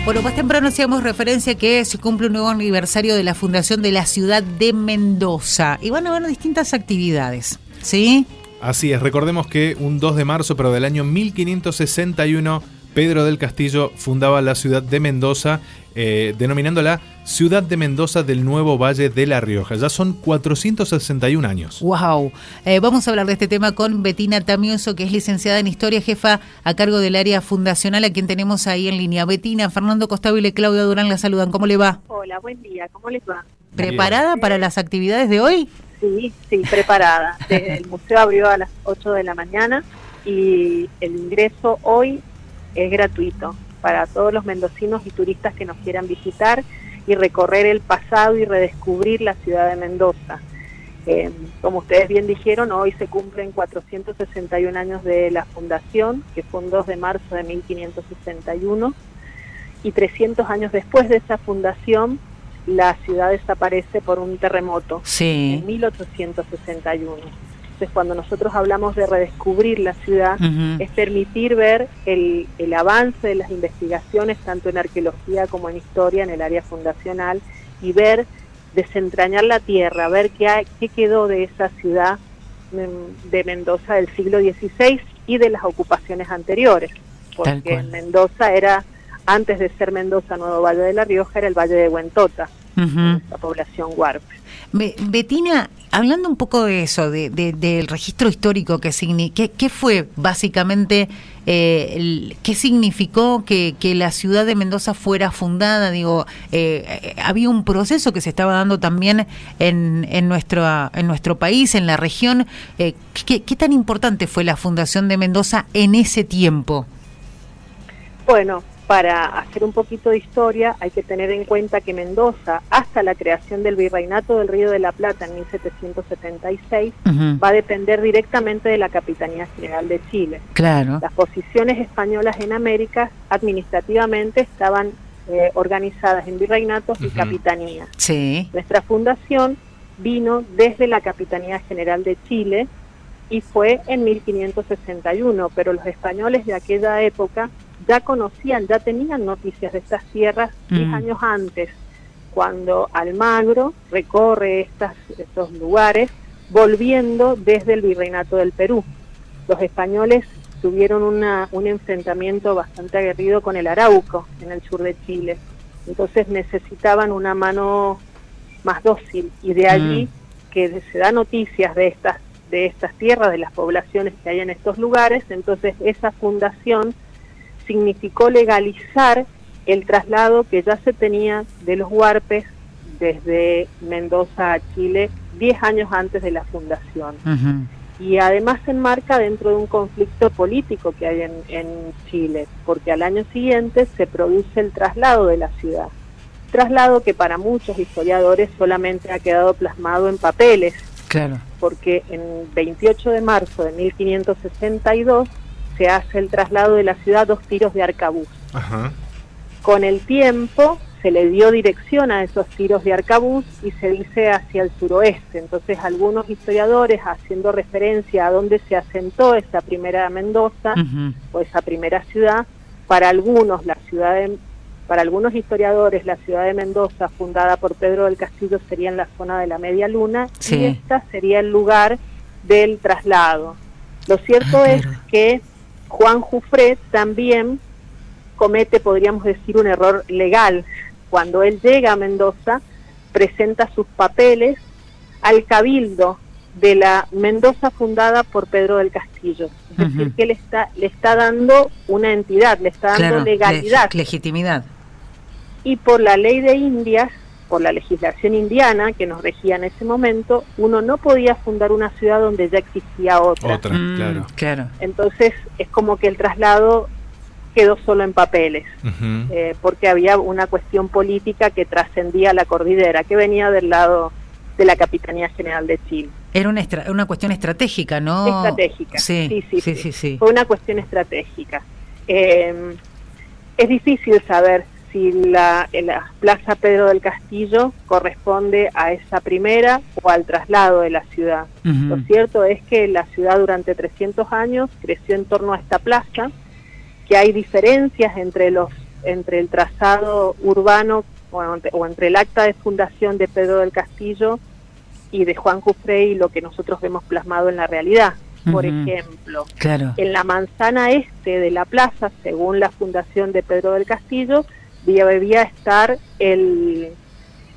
Bueno, más temprano hacíamos referencia que se cumple un nuevo aniversario de la fundación de la ciudad de Mendoza y van a haber distintas actividades, ¿sí? Así es, recordemos que un 2 de marzo, pero del año 1561, Pedro del Castillo fundaba la ciudad de Mendoza, denominándola Ciudad de Mendoza del Nuevo Valle de La Rioja. Ya son 461 años. ¡Wow! Vamos a hablar de este tema con Betina Tamioso, que es licenciada en Historia, jefa a cargo del área fundacional, a quien tenemos ahí en línea. Betina, Fernando Costabile y Claudia Durán la saludan. ¿Cómo le va? Hola, buen día. ¿Cómo les va? ¿Preparada para las actividades de hoy? Sí, preparada. El museo abrió a las 8 de la mañana y el ingreso hoy es gratuito para todos los mendocinos y turistas que nos quieran visitar y recorrer el pasado y redescubrir la ciudad de Mendoza. Como ustedes bien dijeron, hoy se cumplen 461 años de la fundación, que fue un 2 de marzo de 1561, y 300 años después de esa fundación, la ciudad desaparece por un terremoto, sí, en 1861. Entonces, cuando nosotros hablamos de redescubrir la ciudad, es permitir ver el avance de las investigaciones, tanto en arqueología como en historia, en el área fundacional, y ver, desentrañar la tierra, ver qué quedó de esa ciudad de Mendoza del siglo XVI y de las ocupaciones anteriores, porque Mendoza era, antes de ser Mendoza Nuevo Valle de La Rioja, era el Valle de Huentota, la población huarpe. Betina, hablando un poco de eso, del registro histórico, ¿qué fue básicamente, qué significó que la ciudad de Mendoza fuera fundada? Digo, había un proceso que se estaba dando también en nuestro país, en la región. ¿Qué tan importante fue la fundación de Mendoza en ese tiempo? Bueno, para hacer un poquito de historia hay que tener en cuenta que Mendoza, hasta la creación del Virreinato del Río de la Plata en 1776, va a depender directamente de la Capitanía General de Chile. Claro. Las posiciones españolas en América administrativamente estaban organizadas en virreinatos y capitanías. Sí. Nuestra fundación vino desde la Capitanía General de Chile y fue en 1561, pero los españoles de aquella época ya conocían, ya tenían noticias de estas tierras 10 años antes, cuando Almagro recorre estos lugares, volviendo desde el Virreinato del Perú. Los españoles tuvieron un enfrentamiento bastante aguerrido con el Arauco, en el sur de Chile. Entonces necesitaban una mano más dócil, y de allí que se da noticias de estas tierras, de las poblaciones que hay en estos lugares. Entonces esa fundación significó legalizar el traslado que ya se tenía de los huarpes desde Mendoza a Chile 10 años antes de la fundación. Y además se enmarca dentro de un conflicto político que hay en Chile, porque al año siguiente se produce el traslado de la ciudad. Traslado que para muchos historiadores solamente ha quedado plasmado en papeles. Claro. Porque en 28 de marzo de 1562 se hace el traslado de la ciudad 2 tiros de arcabuz. Con el tiempo se le dio dirección a esos tiros de arcabuz y se dice hacia el suroeste. Entonces algunos historiadores, haciendo referencia a dónde se asentó esa primera Mendoza, o esa primera ciudad, para algunos historiadores la ciudad de Mendoza, fundada por Pedro del Castillo, sería en la zona de la Media Luna, y esta sería el lugar del traslado. Lo cierto es que Juan Jufré también comete, podríamos decir, un error legal. Cuando él llega a Mendoza, presenta sus papeles al cabildo de la Mendoza fundada por Pedro del Castillo. Es decir, que le está dando una entidad, le está dando legalidad. Legitimidad. Y por la ley de Indias, por la legislación indiana que nos regía en ese momento, uno no podía fundar una ciudad donde ya existía otra. Claro. Entonces es como que el traslado quedó solo en papeles, porque había una cuestión política que trascendía la cordillera, que venía del lado de la Capitanía General de Chile. Era una cuestión estratégica, ¿no? Estratégica, sí. Fue una cuestión estratégica. Es difícil saber si la Plaza Pedro del Castillo corresponde a esa primera o al traslado de la ciudad. Lo cierto es que la ciudad durante 300 años creció en torno a esta plaza, que hay diferencias entre los entre el trazado urbano o entre el acta de fundación de Pedro del Castillo y de Juan Jufrey y lo que nosotros vemos plasmado en la realidad. Por ejemplo, claro, en la manzana este de la plaza, según la fundación de Pedro del Castillo, debía estar el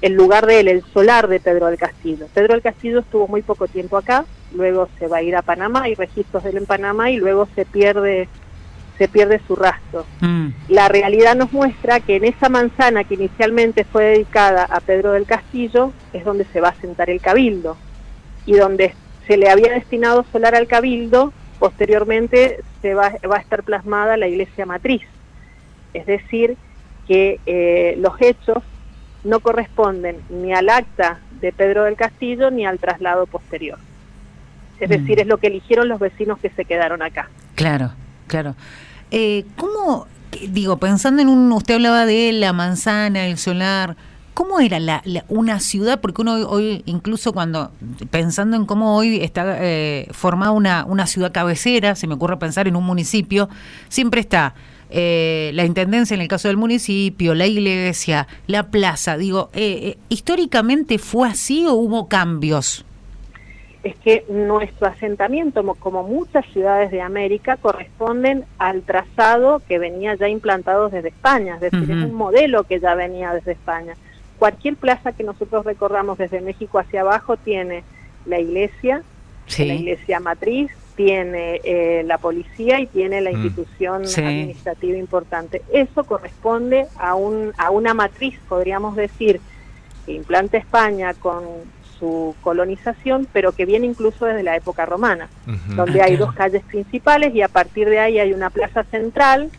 lugar de él, el solar de Pedro del Castillo. Pedro del Castillo estuvo muy poco tiempo acá, luego se va a ir a Panamá, hay registros de él en Panamá y luego se pierde su rastro. La realidad nos muestra que en esa manzana que inicialmente fue dedicada a Pedro del Castillo es donde se va a sentar el cabildo y donde se le había destinado solar al cabildo, posteriormente va a estar plasmada la iglesia matriz. Es decir, que los hechos no corresponden ni al acta de Pedro del Castillo ni al traslado posterior. Es decir, es lo que eligieron los vecinos que se quedaron acá. Claro, claro. ¿Cómo, digo, pensando en usted hablaba de la manzana, el solar, ¿cómo era una ciudad? Porque uno hoy, incluso pensando en cómo hoy está formada una ciudad cabecera, se me ocurre pensar en un municipio, siempre está la intendencia en el caso del municipio, la iglesia, la plaza. Digo, ¿históricamente fue así o hubo cambios? Es que nuestro asentamiento, como muchas ciudades de América, corresponden al trazado que venía ya implantado desde España, es decir, es un modelo que ya venía desde España. Cualquier plaza que nosotros recorramos desde México hacia abajo tiene la iglesia, la iglesia matriz, tiene la policía y tiene la institución administrativa importante. Eso corresponde a una matriz, podríamos decir, que implanta España con su colonización, pero que viene incluso desde la época romana, donde hay dos calles principales y a partir de ahí hay una plaza central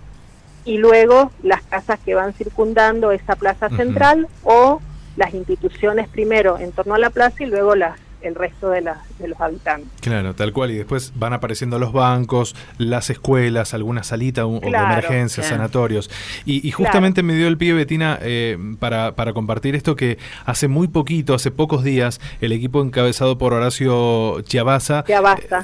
y luego las casas que van circundando esa plaza central o las instituciones primero en torno a la plaza y luego el resto de los habitantes. Claro, tal cual, y después van apareciendo los bancos, las escuelas, alguna salita o de emergencia, sanatorios. Y justamente me dio el pie, Betina, para compartir esto, que hace pocos días, el equipo encabezado por Horacio Chiavazza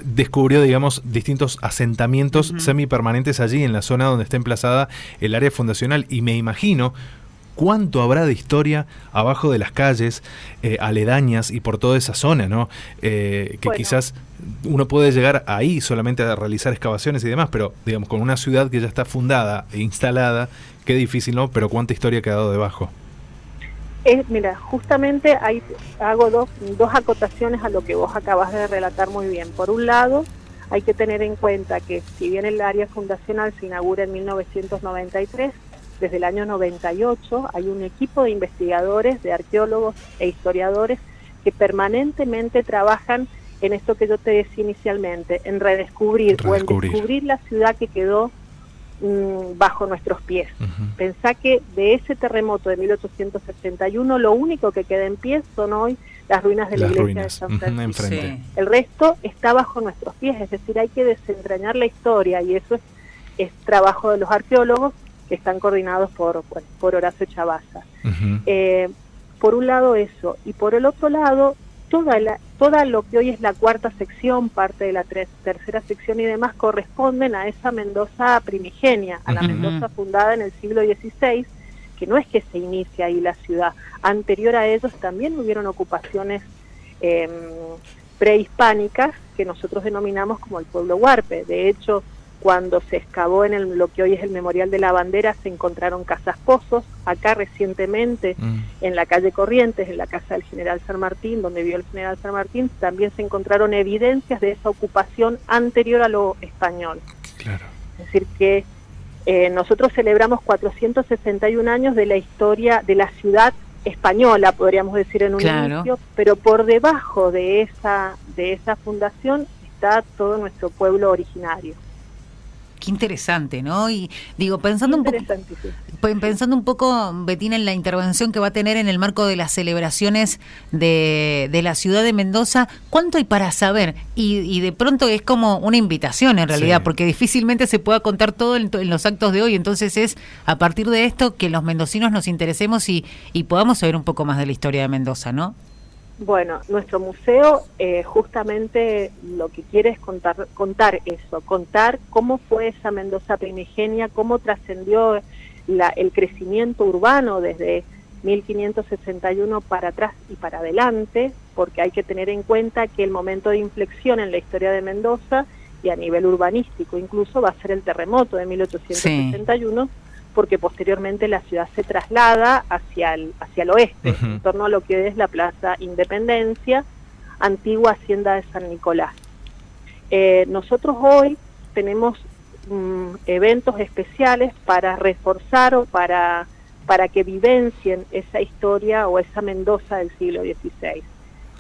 descubrió, digamos, distintos asentamientos semipermanentes allí en la zona donde está emplazada el área fundacional, y me imagino cuánto habrá de historia abajo de las calles aledañas y por toda esa zona, ¿no? Quizás uno puede llegar ahí solamente a realizar excavaciones y demás, pero digamos, con una ciudad que ya está fundada e instalada, qué difícil, ¿no? Pero cuánta historia ha quedado debajo. Mira, justamente hago dos acotaciones a lo que vos acabas de relatar muy bien. Por un lado, hay que tener en cuenta que si bien el área fundacional se inaugura en 1993, desde el año 98 hay un equipo de investigadores, de arqueólogos e historiadores que permanentemente trabajan en esto que yo te decía inicialmente, en redescubrir o en descubrir la ciudad que quedó bajo nuestros pies. Pensá que de ese terremoto de 1871 lo único que queda en pie son hoy las ruinas de la iglesia de San Francisco. El resto está bajo nuestros pies, es decir, hay que desentrañar la historia y eso es trabajo de los arqueólogos que están coordinados por Horacio Chiavazza. Por un lado eso, y por el otro lado, toda lo que hoy es la cuarta sección, parte de la tercera sección y demás, corresponden a esa Mendoza primigenia, a la Mendoza fundada en el siglo XVI, que no es que se inicie ahí la ciudad. Anterior a ellos también hubieron ocupaciones prehispánicas que nosotros denominamos como el pueblo huarpe. De hecho, cuando se excavó en lo que hoy es el Memorial de la Bandera, se encontraron casas pozos. Acá recientemente, en la calle Corrientes, en la casa del general San Martín, donde vivió el general San Martín, también se encontraron evidencias de esa ocupación anterior a lo español. Claro. Es decir que nosotros celebramos 461 años de la historia de la ciudad española, podríamos decir en un inicio, pero por debajo de esa fundación está todo nuestro pueblo originario. Qué interesante, ¿no? Y digo, pensando un poco, Betina, en la intervención que va a tener en el marco de las celebraciones de la ciudad de Mendoza, ¿cuánto hay para saber? Y de pronto es como una invitación en realidad, porque difícilmente se pueda contar todo en los actos de hoy, entonces es a partir de esto que los mendocinos nos interesemos y podamos saber un poco más de la historia de Mendoza, ¿no? Bueno, nuestro museo justamente lo que quiere es contar eso, contar cómo fue esa Mendoza primigenia, cómo trascendió el crecimiento urbano desde 1561 para atrás y para adelante, porque hay que tener en cuenta que el momento de inflexión en la historia de Mendoza y a nivel urbanístico incluso va a ser el terremoto de 1861, sí, porque posteriormente la ciudad se traslada hacia el oeste, en torno a lo que es la Plaza Independencia, antigua Hacienda de San Nicolás. Nosotros hoy tenemos eventos especiales para reforzar o para que vivencien esa historia o esa Mendoza del siglo XVI.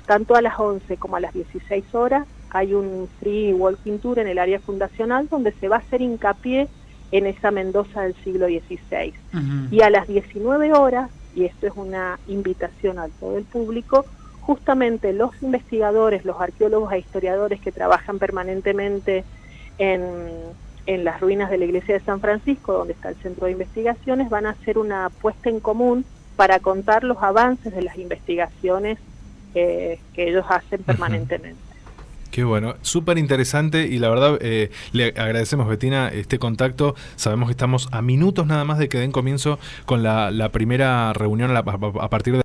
Tanto a las 11 como a las 16 horas hay un free walking tour en el área fundacional donde se va a hacer hincapié en esa Mendoza del siglo XVI. Y a las 19 horas, y esto es una invitación a todo el público, justamente los investigadores, los arqueólogos e historiadores que trabajan permanentemente en las ruinas de la iglesia de San Francisco, donde está el centro de investigaciones, van a hacer una puesta en común para contar los avances de las investigaciones que ellos hacen permanentemente. Qué bueno, súper interesante y la verdad le agradecemos, Bettina, este contacto. Sabemos que estamos a minutos nada más de que den comienzo con la primera reunión a partir de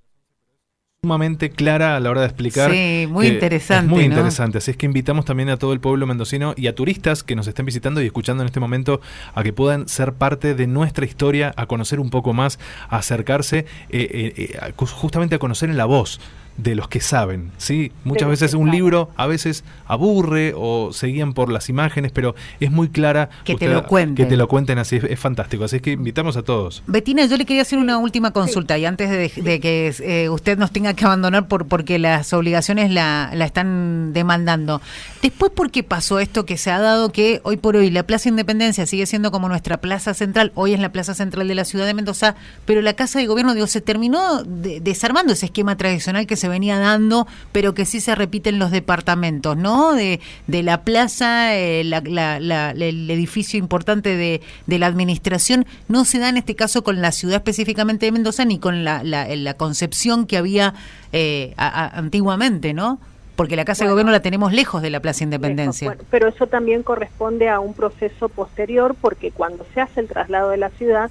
sumamente clara a la hora de explicar. Sí, muy interesante. Es muy ¿no? interesante, así es que invitamos también a todo el pueblo mendocino y a turistas que nos estén visitando y escuchando en este momento a que puedan ser parte de nuestra historia, a conocer un poco más, a acercarse justamente a conocer en la voz de los que saben, ¿sí? Muchas veces un libro a veces aburre o se guían por las imágenes, pero es muy clara. Que te lo cuenten. Que te lo cuenten así, es fantástico. Así es que invitamos a todos. Bettina, yo le quería hacer una última consulta, sí, y antes de que usted nos tenga que abandonar porque las obligaciones la están demandando. Después, ¿por qué pasó esto que se ha dado que hoy por hoy la Plaza Independencia sigue siendo como nuestra plaza central? Hoy es la plaza central de la ciudad de Mendoza, pero la Casa de Gobierno, se terminó desarmando ese esquema tradicional que se venía dando, pero que sí se repite en los departamentos, ¿no? De la plaza, el edificio importante de la administración, no se da en este caso con la ciudad específicamente de Mendoza, ni con la concepción que había antiguamente, ¿no? Porque la Casa de Gobierno la tenemos lejos de la Plaza Independencia. Bueno, pero eso también corresponde a un proceso posterior, porque cuando se hace el traslado de la ciudad,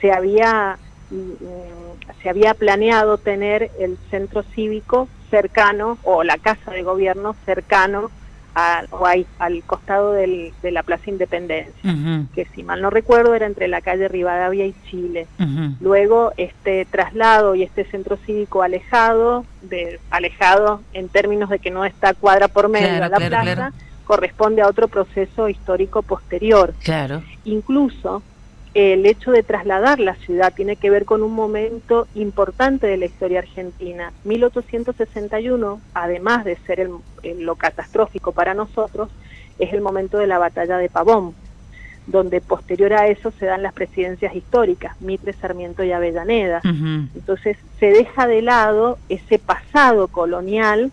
se había planeado tener el centro cívico cercano, o la Casa de Gobierno cercano al costado de la Plaza Independencia, que si mal no recuerdo era entre la calle Rivadavia y Chile. Luego este traslado y este centro cívico alejado en términos de que no está cuadra por medio de la plaza, corresponde a otro proceso histórico posterior. Claro. Incluso el hecho de trasladar la ciudad tiene que ver con un momento importante de la historia argentina. 1861, además de ser lo catastrófico para nosotros, es el momento de la batalla de Pavón, donde posterior a eso se dan las presidencias históricas, Mitre, Sarmiento y Avellaneda. Entonces se deja de lado ese pasado colonial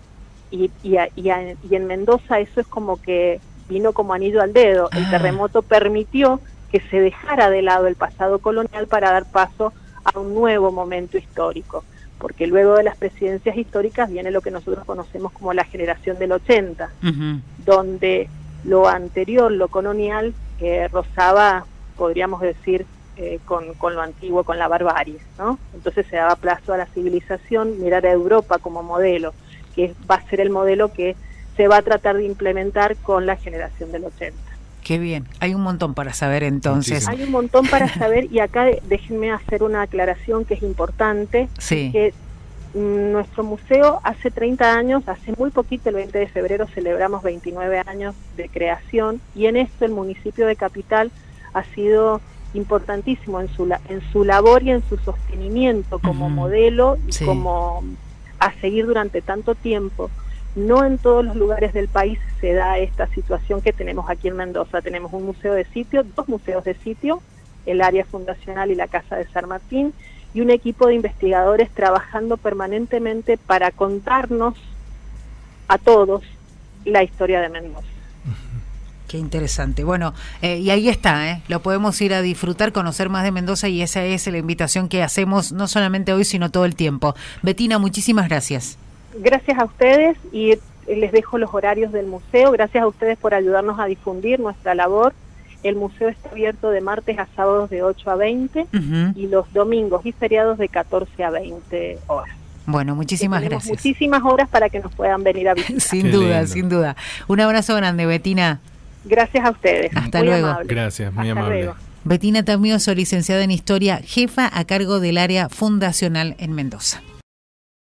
y en Mendoza eso es como que vino como anillo al dedo. El terremoto permitió que se dejara de lado el pasado colonial para dar paso a un nuevo momento histórico, porque luego de las presidencias históricas viene lo que nosotros conocemos como la generación del 80, donde lo anterior, lo colonial, rozaba, podríamos decir, con lo antiguo, con la barbarie, ¿no? Entonces se daba plazo a la civilización, mirar a Europa como modelo, que va a ser el modelo que se va a tratar de implementar con la generación del 80. Qué bien, hay un montón para saber entonces. Hay un montón para saber y acá déjenme hacer una aclaración que es importante, sí, que nuestro museo hace 30 años, hace muy poquito, el 20 de febrero celebramos 29 años de creación y en esto el municipio de Capital ha sido importantísimo en su labor y en su sostenimiento como modelo y sí, como a seguir durante tanto tiempo. No en todos los lugares del país se da esta situación que tenemos aquí en Mendoza. Tenemos un museo de sitio, 2 museos de sitio, el área fundacional y la Casa de San Martín, y un equipo de investigadores trabajando permanentemente para contarnos a todos la historia de Mendoza. Qué interesante. Bueno, y ahí está, lo podemos ir a disfrutar, conocer más de Mendoza y esa es la invitación que hacemos no solamente hoy, sino todo el tiempo. Bettina, muchísimas gracias. Gracias a ustedes y les dejo los horarios del museo. Gracias a ustedes por ayudarnos a difundir nuestra labor El museo está abierto de martes a sábados de 8 a 20 y los domingos y feriados de 14 a 20 horas. Bueno, muchísimas gracias. Muchísimas horas para que nos puedan venir a visitar. Sin duda, sin duda. Un abrazo grande, Betina. Gracias a ustedes. Hasta muy luego. Amable. Gracias, muy Hasta amable. luego. Betina Tamioso, licenciada en Historia, jefa a cargo del área fundacional en Mendoza.